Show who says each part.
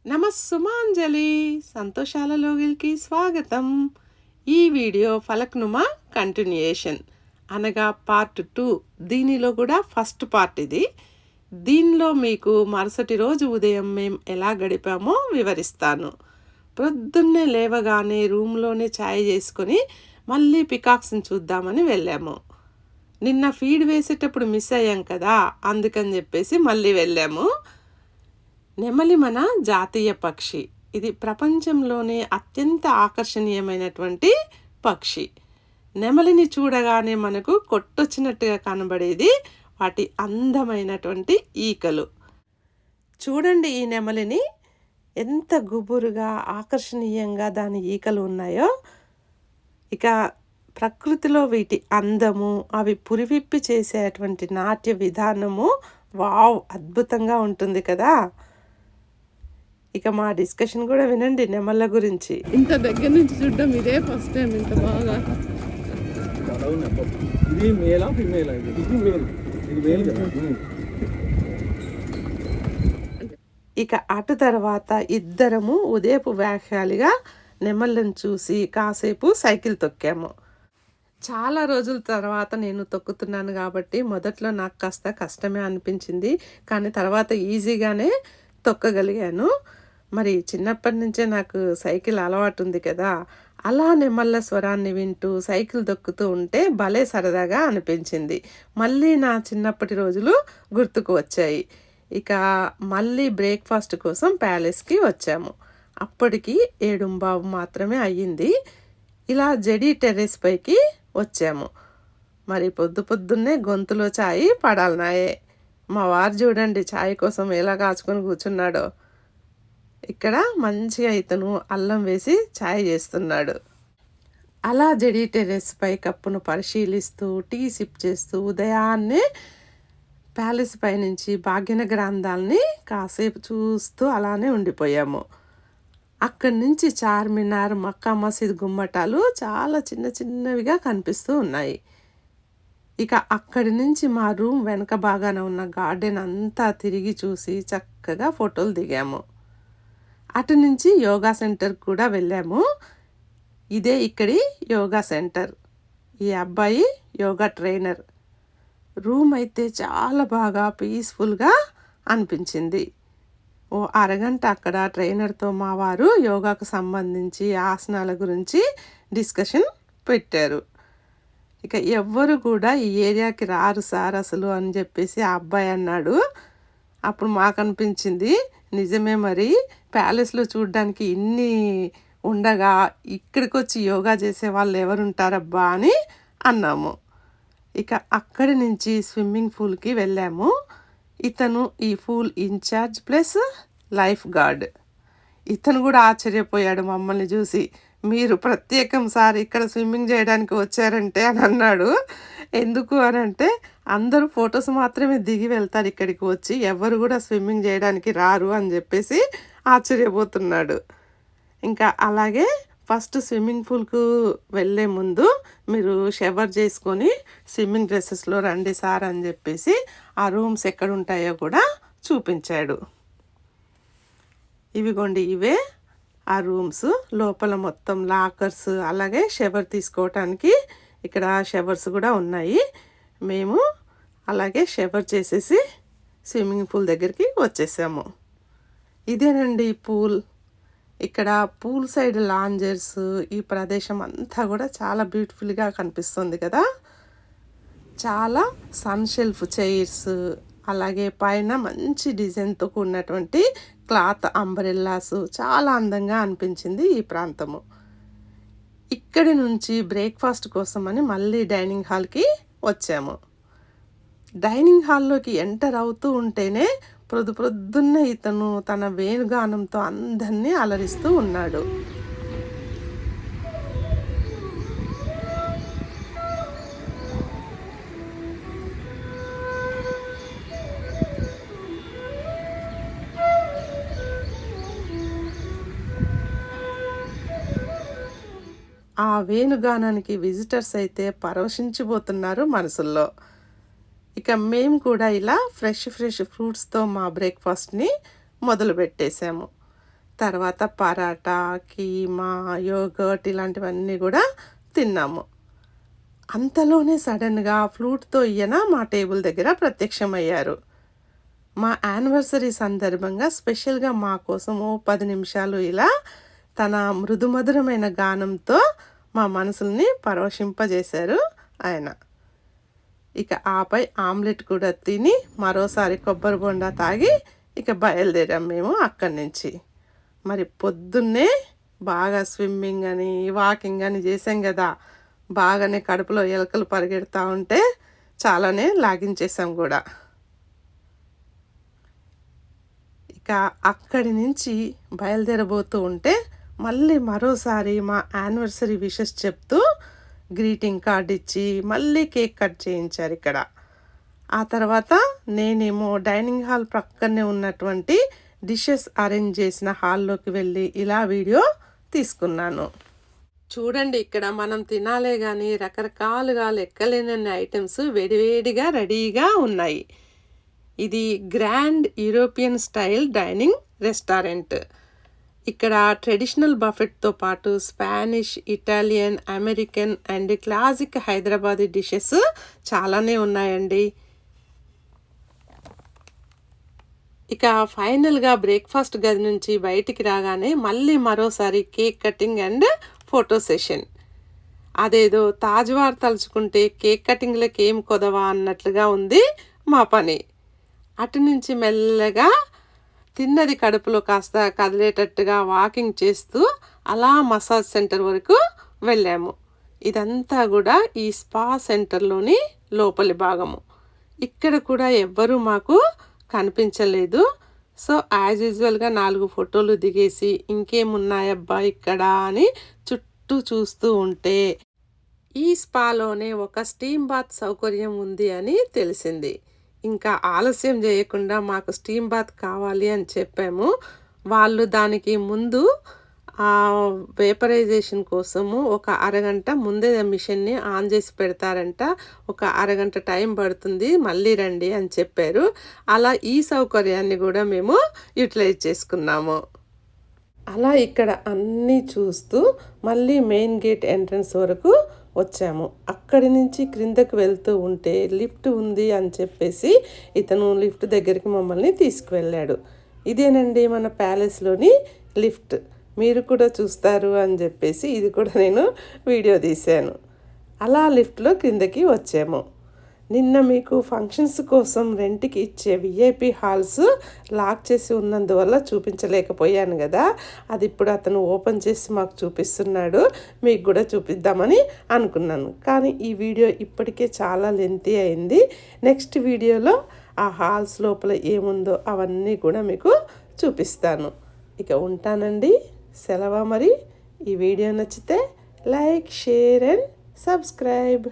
Speaker 1: నమస్సుమాంజలి సంతోషాల లోగిల్కి స్వాగతం. ఈ వీడియో ఫలక్నుమా కంటిన్యూయేషన్ అనగా పార్ట్ 2. దీనిలో కూడా ఫస్ట్ పార్ట్ ఇది. దీనిలో మీకు మరుసటి రోజు ఉదయం మేము ఎలా గడిపామో వివరిస్తాను. ప్రొద్దున్నే లేవగానే రూమ్లోనే ఛాయ్ చేసుకొని మళ్ళీ పికాక్స్ని చూద్దామని వెళ్ళాము. నిన్న ఫీడ్ వేసేటప్పుడు మిస్ అయ్యాం కదా, అందుకని చెప్పేసి మళ్ళీ వెళ్ళాము. నెమలి మన జాతీయ పక్షి. ఇది ప్రపంచంలోనే అత్యంత ఆకర్షణీయమైనటువంటి పక్షి. నెమలిని చూడగానే మనకు కొట్టొచ్చినట్టుగా కనబడేది వాటి అందమైనటువంటి ఈకలు. చూడండి ఈ నెమలిని ఎంత గుబురుగా ఆకర్షణీయంగా దాని ఈకలు ఉన్నాయో. ఇక ప్రకృతిలో వీటి అందము, అవి పురివిప్పి చేసేటువంటి నాట్య విధానము వావ్ అద్భుతంగా ఉంటుంది కదా. ఇక మా డిస్కషన్ కూడా వినండి నెమళ్ళ గురించి.
Speaker 2: ఇంత దగ్గర నుంచి చూడడం ఇదే ఫస్ట్ టైం. ఇంత బాగా
Speaker 3: ఇది మేలా ఫిమేలా? ఇది మేల్, ఇది మేల్ కదా.
Speaker 1: ఇక అటు తర్వాత ఇద్దరము ఉదయపు వ్యాఖ్యాలుగా నెమళ్ళను చూసి కాసేపు సైకిల్ తొక్కాము. చాలా రోజుల తర్వాత నేను తొక్కుతున్నాను కాబట్టి మొదట్లో నాకు కాస్త కష్టమే అనిపించింది, కానీ తర్వాత ఈజీగానే తొక్కగలిగాను. మరి చిన్నప్పటి నుంచే నాకు సైకిల్ అలవాటు ఉంది కదా, అలా నెమళ్ళ స్వరాన్ని వింటూ సైకిల్ దొక్కుతూ ఉంటే భలే సరదాగా అనిపించింది. మళ్ళీ నా చిన్నప్పటి రోజులు గుర్తుకు వచ్చాయి. ఇక మళ్ళీ బ్రేక్ఫాస్ట్ కోసం ప్యాలెస్కి వచ్చాము. అప్పటికి 7:15 మాత్రమే అయ్యింది. ఇలా జెడీ టెర్రస్ పైకి వచ్చాము. మరి పొద్దున్నే గొంతులో ఛాయ్ పడాలనాయే. మా వారు చూడండి ఛాయ్ కోసం ఎలా కాచుకొని కూర్చున్నాడో. ఇక్కడ మంచిగా ఇతను అల్లం వేసి ఛాయ్ చేస్తున్నాడు. అలా జెడీ టెర్రస్ పై కప్పును పరిశీలిస్తూ టీ సిప్ చేస్తూ ఉదయాన్నే ప్యాలెస్ పై నుంచి భాగ్యనగర అందాల్ని కాసేపు చూస్తూ అలానే ఉండిపోయాము. అక్కడి నుంచి చార్మినార్, మక్కా మసీద్ గుమ్మటాలు చాలా చిన్న చిన్నవిగా కనిపిస్తూ ఉన్నాయి. ఇక అక్కడి నుంచి మా రూమ్ వెనక భాగాన ఉన్న గార్డెన్ అంతా తిరిగి చూసి చక్కగా ఫోటోలు దిగాము. అటు నుంచి యోగా సెంటర్ కూడా వెళ్ళాము. ఇదే ఇక్కడి యోగా సెంటర్. ఈ అబ్బాయి యోగా ట్రైనర్. రూమ్ అయితే చాలా బాగా పీస్ఫుల్గా అనిపించింది. ఓ అరగంట అక్కడ ట్రైనర్తో మా వారు యోగాకు సంబంధించి ఆసనాల గురించి డిస్కషన్ పెట్టారు. ఇక ఎవ్వరు కూడా ఈ ఏరియాకి రారు సార్ అసలు అని చెప్పేసి ఆ అబ్బాయి అన్నాడు. అప్పుడు మాకు అనిపించింది నిజమే, మరి ప్యాలెస్లో చూడడానికి ఇన్ని ఉండగా ఇక్కడికి వచ్చి యోగా చేసే వాళ్ళు ఎవరుంటారబ్బా అని అన్నాము. ఇక అక్కడి నుంచి స్విమ్మింగ్ పూల్కి వెళ్ళాము. ఇతను ఈ pool in charge plus lifeguard. ఇతను కూడా ఆశ్చర్యపోయాడు మమ్మల్ని చూసి. మీరు ప్రత్యేకం సార్ ఇక్కడ స్విమ్మింగ్ చేయడానికి వచ్చారంటే అని అన్నాడు. ఎందుకు అని అంటే అందరూ ఫొటోస్ మాత్రమే దిగి వెళ్తారు ఇక్కడికి వచ్చి, ఎవరు కూడా స్విమ్మింగ్ చేయడానికి రారు అని చెప్పేసి ఆశ్చర్యపోతున్నాడు. ఇంకా అలాగే ఫస్ట్ స్విమ్మింగ్ పూల్కు వెళ్ళే ముందు మీరు షవర్ చేసుకొని స్విమ్మింగ్ డ్రెస్సెస్లో రండి సార్ అని చెప్పేసి ఆ రూమ్స్ ఎక్కడ ఉంటాయో కూడా చూపించాడు. ఇవిగోండి ఇవే ఆ రూమ్స్. లోపల మొత్తం లాకర్స్, అలాగే షవర్ తీసుకోవటానికి ఇక్కడ షవర్స్ కూడా ఉన్నాయి. మేము అలాగే షవర్ చేసేసి స్విమ్మింగ్ పూల్ దగ్గరికి వచ్చేసాము. ఇదేనండి పూల్. ఇక్కడ పూల్ సైడ్ లాంజర్స్, ఈ ప్రదేశం అంతా కూడా చాలా బ్యూటిఫుల్గా కనిపిస్తుంది కదా. చాలా సన్ షెల్ఫ్ చైర్స్, అలాగే పైన మంచి డిజైన్తో కూడినటువంటి క్లాత్ అంబ్రెల్లాస్, చాలా అందంగా అనిపించింది ఈ ప్రాంతము. ఇక్కడి నుంచి బ్రేక్ఫాస్ట్ కోసమని మళ్ళీ డైనింగ్ హాల్కి వచ్చాము. డైనింగ్ హాల్లోకి ఎంటర్ అవుతూ ఉంటేనే ప్రొద్దున్నే ఇతను తన వేణుగానంతో అందరినీ అలరిస్తూ ఉన్నాడు. ఆ వేణుగానానికి విజిటర్స్ అయితే పరవశించిపోతున్నారు మనసుల్లో. ఇక మేము కూడా ఇలా ఫ్రెష్ ఫ్రూట్స్తో మా బ్రేక్ఫాస్ట్ని మొదలు పెట్టేశాము. తర్వాత పరాటా, కీమా, యోగర్ట్ ఇలాంటివన్నీ కూడా తిన్నాము. అంతలోనే సడన్గా ఫ్లూట్తో ఈయన మా టేబుల్ దగ్గర ప్రత్యక్షమయ్యారు. మా యానివర్సరీ సందర్భంగా స్పెషల్గా మా కోసము 10 నిమిషాలు ఇలా తన మృదుమధురమైన గానంతో మా మనసుల్ని పరవశింపజేశారు ఆయన. ఇక ఆపై ఆమ్లెట్ కూడా తిని మరోసారి కొబ్బరి బొండా తాగి ఇక బయలుదేరాం మేము అక్కడి నుంచి. మరి పొద్దున్నే బాగా స్విమ్మింగ్ అని వాకింగ్ అని చేసాం కదా, బాగానే కడుపులో ఎలకలు పరిగెడతా ఉంటే చాలానే లాగించేసాం కూడా. ఇక అక్కడి నుంచి బయలుదేరబోతూ ఉంటే మళ్ళీ మరోసారి మా యానివర్సరీ విషెస్ చెప్తూ గ్రీటింగ్ కార్డ్ ఇచ్చి మళ్ళీ కేక్ కట్ చేయించారు ఇక్కడ. ఆ తర్వాత నేనేమో డైనింగ్ హాల్ ప్రక్కనే ఉన్నటువంటి డిషెస్ అరేంజ్ చేసిన హాల్లోకి వెళ్ళి ఇలా వీడియో తీసుకున్నాను. చూడండి, ఇక్కడ మనం తినాలే కానీ రకరకాలుగా లెక్కలేనన్ని ఐటమ్స్ వేడివేడిగా రెడీగా ఉన్నాయి. ఇది grand European style dining restaurant. ఇక్కడ ట్రెడిషనల్ బఫెట్తో పాటు Spanish, Italian, American and classic Hyderabadi dishes చాలానే ఉన్నాయండి. ఇక ఫైనల్గా బ్రేక్ఫాస్ట్ గది నుంచి బయటికి రాగానే మళ్ళీ మరోసారి cake cutting and photo session. అదేదో తాజ్వార్ తలుచుకుంటే కేక్ కటింగ్లకి ఏం కొదవా అన్నట్లుగా ఉంది మా పని. అటు నుంచి మెల్లగా తిన్నది కడుపులో కాస్త కదిలేటట్టుగా వాకింగ్ చేస్తూ అలా మసాజ్ సెంటర్ వరకు వెళ్ళాము. ఇదంతా కూడా ఈ స్పా సెంటర్లోని లోపలి భాగము. ఇక్కడ కూడా ఎవ్వరూ మాకు కనిపించలేదు. సో యాజ్ యూజువల్గా 4 ఫోటోలు దిగేసి ఇంకేమున్నాయబ్బా ఇక్కడ అని చుట్టూ చూస్తూ ఉంటే ఈ స్పాలోనే ఒక స్టీమ్ బాత్ సౌకర్యం ఉంది అని తెలిసింది. ఇంకా ఆలస్యం చేయకుండా మాకు స్టీమ్ బాత్ కావాలి అని చెప్పాము. వాళ్ళు దానికి ముందు వేపరైజేషన్ కోసము ఒక అరగంట ముందే మిషన్ని ఆన్ చేసి పెడతారంట, ఒక అరగంట టైం పడుతుంది, మళ్ళీ రండి అని చెప్పారు. అలా ఈ సౌకర్యాన్ని కూడా మేము యూటిలైజ్ చేసుకున్నాము. అలా ఇక్కడ అన్నీ చూస్తూ మళ్ళీ మెయిన్ గేట్ ఎంట్రన్స్ వరకు వచ్చాము. అక్కడి నుంచి క్రిందకు వెళ్తూ ఉంటే లిఫ్ట్ ఉంది అని చెప్పేసి ఇతను లిఫ్ట్ దగ్గరికి మమ్మల్ని తీసుకువెళ్ళాడు. ఇదేనండి మన ప్యాలెస్లోని లిఫ్ట్, మీరు కూడా చూస్తారు అని చెప్పేసి ఇది కూడా నేను వీడియో తీశాను. అలా లిఫ్ట్లో క్రిందకి వచ్చాము. నిన్న మీకు ఫంక్షన్స్ కోసం రెంట్కి ఇచ్చే విఐపి హాల్స్ లాక్ చేసి ఉన్నందువల్ల చూపించలేకపోయాను కదా, అది ఇప్పుడు అతను ఓపెన్ చేసి మాకు చూపిస్తున్నాడు. మీకు కూడా చూపిద్దామని అనుకున్నాను, కానీ ఈ వీడియో ఇప్పటికే చాలా లెంతీ అయింది. నెక్స్ట్ వీడియోలో ఆ హాల్స్ లోపల ఏముందో అవన్నీ కూడా మీకు చూపిస్తాను. ఇక ఉంటానండి, సెలవు మరి. ఈ వీడియో నచ్చితే లైక్, షేర్ అండ్ సబ్స్క్రైబ్.